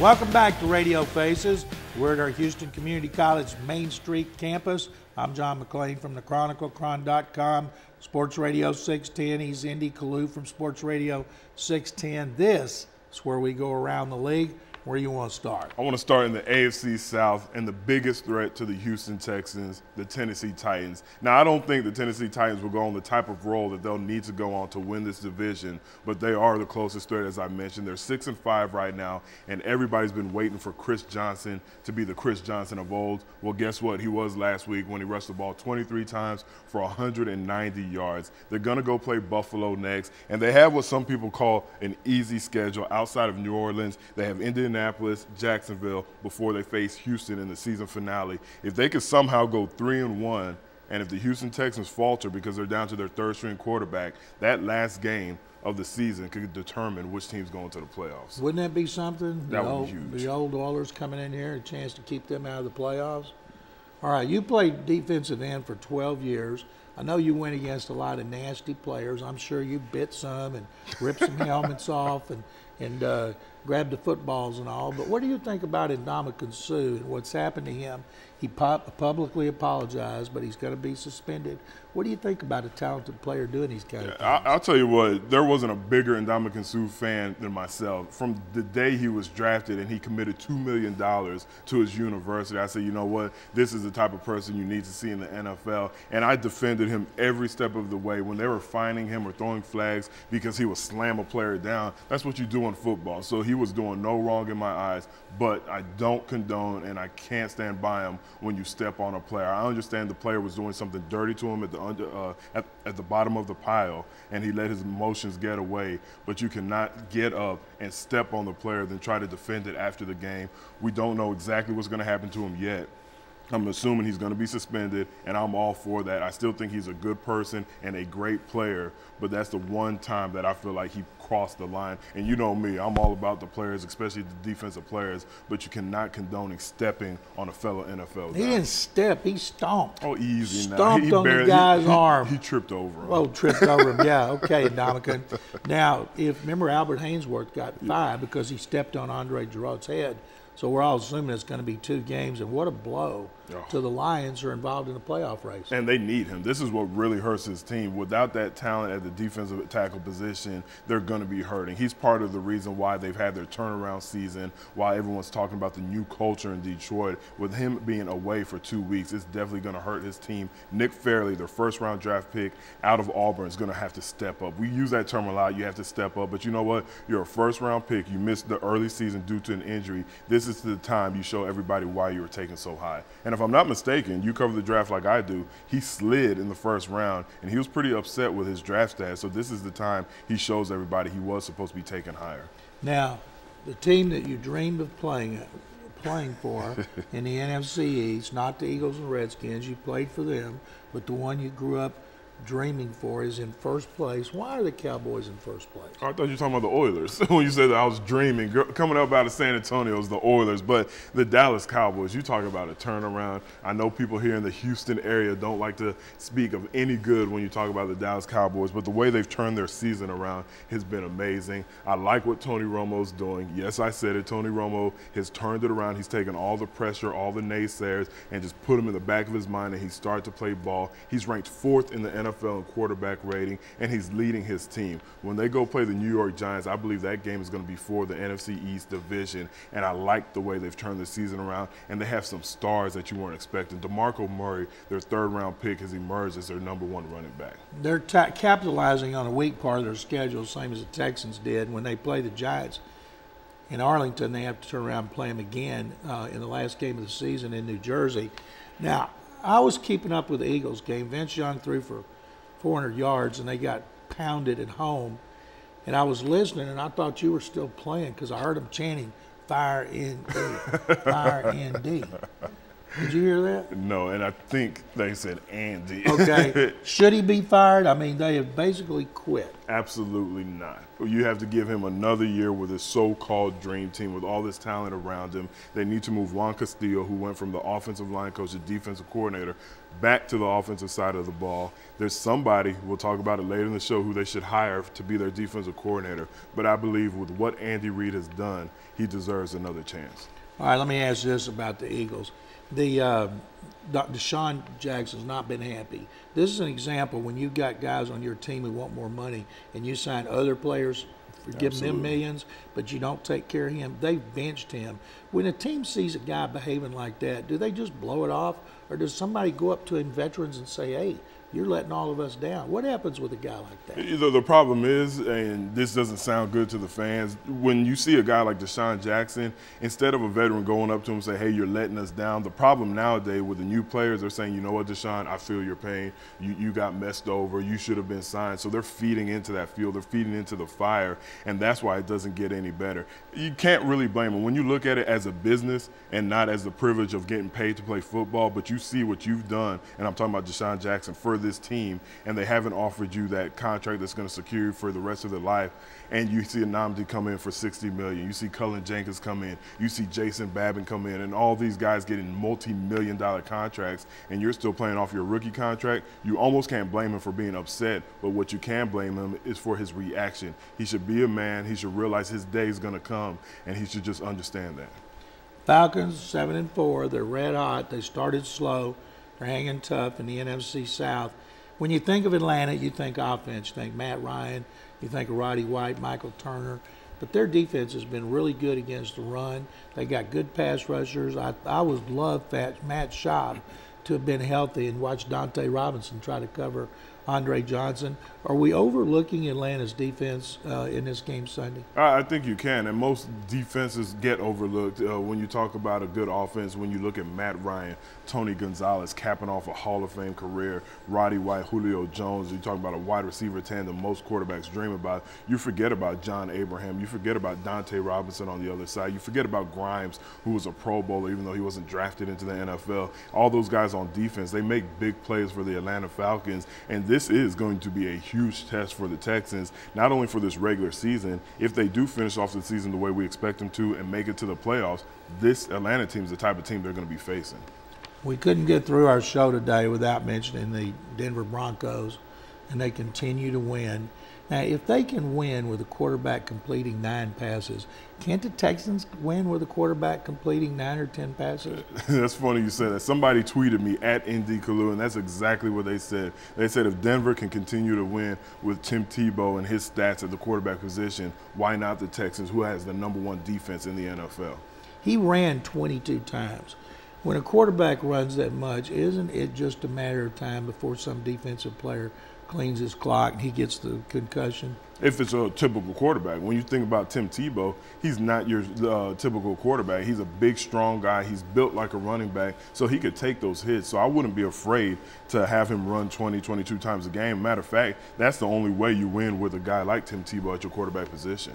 Welcome back to Radio Faces. We're at our Houston Community College Main Street campus. I'm John McClain from the Chronicle, chron.com, Sports Radio 610. He's Indy Kalu from Sports Radio 610. This is where we go around the league. Where do you want to start? I want to start in the AFC South and the biggest threat to the Houston Texans, the Tennessee Titans. Now, I don't think the Tennessee Titans will go on the type of role that they'll need to go on to win this division, but they are the closest threat, as I mentioned. They're 6-5 right now, and everybody's been waiting for Chris Johnson to be the Chris Johnson of old. Well, guess what? He was last week when he rushed the ball 23 times for 190 yards. They're going to go play Buffalo next, and they have what some people call an easy schedule outside of New Orleans. They have Indianapolis, Jacksonville before they face Houston in the season finale. If they could somehow go 3-1, and if the Houston Texans falter because they're down to their third-string quarterback, that last game of the season could determine which team's going to the playoffs. Wouldn't that be something? That would be huge. The old Oilers coming in here, a chance to keep them out of the playoffs. All right, you played defensive end for 12 years. I know you went against a lot of nasty players. I'm sure you bit some and ripped some helmets off and grabbed the footballs and all. But what do you think about Ndamukong Suh and what's happened to him? He publicly apologized, but he's going to be suspended. What do you think about a talented player doing these kind of things? I'll tell you what, there wasn't a bigger Ndamukong Suh fan than myself. From the day he was drafted and he committed $2 million to his university, I said, you know what, this is the type of person you need to see in the NFL. And I defended him every step of the way. When they were fining him or throwing flags because he would slam a player down, that's what you do in football. So he was doing no wrong in my eyes, but I don't condone and I can't stand by him when you step on a player. I understand the player was doing something dirty to him at the bottom of the pile, and he let his emotions get away, but you cannot get up and step on the player then try to defend it after the game. We don't know exactly what's going to happen to him yet. I'm assuming he's going to be suspended, and I'm all for that. I still think he's a good person and a great player, but that's the one time that I feel like he crossed the line. And you know me, I'm all about the players, especially the defensive players, but you cannot condone stepping on a fellow NFL guy. He didn't step, he stomped. Oh, easy now. Stomped on the guy's arm. He tripped over him. Oh, tripped over him, yeah, okay, Ndamukong. Now, remember Albert Haynesworth got fired because he stepped on Andre Giroud's head. So we're all assuming it's going to be 2 games, and what a blow to the Lions who are involved in the playoff race. And they need him. This is what really hurts his team. Without that talent at the defensive tackle position, they're going to be hurting. He's part of the reason why they've had their turnaround season, why everyone's talking about the new culture in Detroit. With him being away for 2 weeks, it's definitely going to hurt his team. Nick Fairley, their first-round draft pick out of Auburn, is going to have to step up. We use that term a lot. You have to step up. But you know what? You're a first-round pick. You missed the early season due to an injury. This is the time you show everybody why you were taken so high. And if I'm not mistaken, you cover the draft like I do, he slid in the first round, and he was pretty upset with his draft stats. So this is the time he shows everybody he was supposed to be taken higher. Now, the team that you dreamed of playing for in the NFC East, not the Eagles and Redskins, you played for them, but the one you grew up dreaming for is in first place. Why are the Cowboys in first place? I thought you were talking about the Oilers. When you said that I was dreaming, coming up out of San Antonio is the Oilers, but the Dallas Cowboys, you talk about a turnaround. I know people here in the Houston area don't like to speak of any good when you talk about the Dallas Cowboys, but the way they've turned their season around has been amazing. I like what Tony Romo's doing. Yes, I said it. Tony Romo has turned it around. He's taken all the pressure, all the naysayers, and just put them in the back of his mind, and he started to play ball. He's ranked 4th in the NFL in quarterback rating, and he's leading his team. When they go play the New York Giants, I believe that game is going to be for the NFC East division, and I like the way they've turned the season around, and they have some stars that you weren't expecting. DeMarco Murray, their 3rd-round pick, has emerged as their #1 running back. They're capitalizing on a weak part of their schedule, same as the Texans did. When they play the Giants in Arlington, they have to turn around and play them again in the last game of the season in New Jersey. Now, I was keeping up with the Eagles game. Vince Young threw for 400 yards, and they got pounded at home. And I was listening, and I thought you were still playing because I heard them chanting, "Fire ND, Fire ND." Did you hear that? No, and I think they said Andy. Okay. Should he be fired? I mean, they have basically quit. Absolutely not. You have to give him another year with his so-called dream team with all this talent around him. They need to move Juan Castillo, who went from the offensive line coach to defensive coordinator, back to the offensive side of the ball. There's somebody, we'll talk about it later in the show, who they should hire to be their defensive coordinator. But I believe with what Andy Reid has done, he deserves another chance. All right, let me ask you this about the Eagles. Deshaun Jackson's not been happy. This is an example when you've got guys on your team who want more money and you sign other players for giving them millions, but you don't take care of him. They've benched him. When a team sees a guy behaving like that, do they just blow it off, or does somebody go up to veterans and say, hey, you're letting all of us down? What happens with a guy like that? The problem is, and this doesn't sound good to the fans, when you see a guy like Deshaun Jackson, instead of a veteran going up to him and say, hey, you're letting us down, the problem nowadays with the new players, they're saying, you know what, Deshaun, I feel your pain. You got messed over. You should have been signed. So they're feeding into that fuel. They're feeding into the fire, and that's why it doesn't get any better. You can't really blame them. When you look at it as a business and not as the privilege of getting paid to play football, but you see what you've done, and I'm talking about Deshaun Jackson, for this team, and they haven't offered you that contract that's going to secure you for the rest of their life, and you see Nnamdi come in for $60 million, you see Cullen Jenkins come in, you see Jason Babin come in, and all these guys getting multi-million-dollar contracts, and you're still playing off your rookie contract, you almost can't blame him for being upset, but what you can blame him is for his reaction. He should be a man, he should realize his day is going to come, and he should just understand that. Falcons 7-4, they're red hot, they started slow, they're hanging tough in the NFC South. When you think of Atlanta, you think offense. You think Matt Ryan, you think of Roddy White, Michael Turner. But their defense has been really good against the run. They got good pass rushers. I would love Matt Schaub to have been healthy and watch Dante Robinson try to cover Andre Johnson. Are we overlooking Atlanta's defense in this game Sunday? I think you can, and most defenses get overlooked when you talk about a good offense. When you look at Matt Ryan, Tony Gonzalez capping off a Hall of Fame career, Roddy White, Julio Jones, you talk about a wide receiver tandem most quarterbacks dream about. You forget about John Abraham. You forget about Dante Robinson on the other side. You forget about Grimes, who was a Pro Bowler even though he wasn't drafted into the NFL. All those guys on defense, they make big plays for the Atlanta Falcons, and this is going to be a huge test for the Texans, not only for this regular season. If they do finish off the season the way we expect them to and make it to the playoffs, this Atlanta team is the type of team they're going to be facing. We couldn't get through our show today without mentioning the Denver Broncos, and they continue to win. Now, if they can win with a quarterback completing 9 passes, can't the Texans win with a quarterback completing 9 or 10 passes? That's funny you said that. Somebody tweeted me at ND Kalu, and that's exactly what they said. They said if Denver can continue to win with Tim Tebow and his stats at the quarterback position, why not the Texans, who has the #1 defense in the NFL? He ran 22 times. When a quarterback runs that much, isn't it just a matter of time before some defensive player cleans his clock and he gets the concussion? If it's a typical quarterback. When you think about Tim Tebow, he's not your typical quarterback. He's a big, strong guy. He's built like a running back, so he could take those hits. So I wouldn't be afraid to have him run 20, 22 times a game. Matter of fact, that's the only way you win with a guy like Tim Tebow at your quarterback position.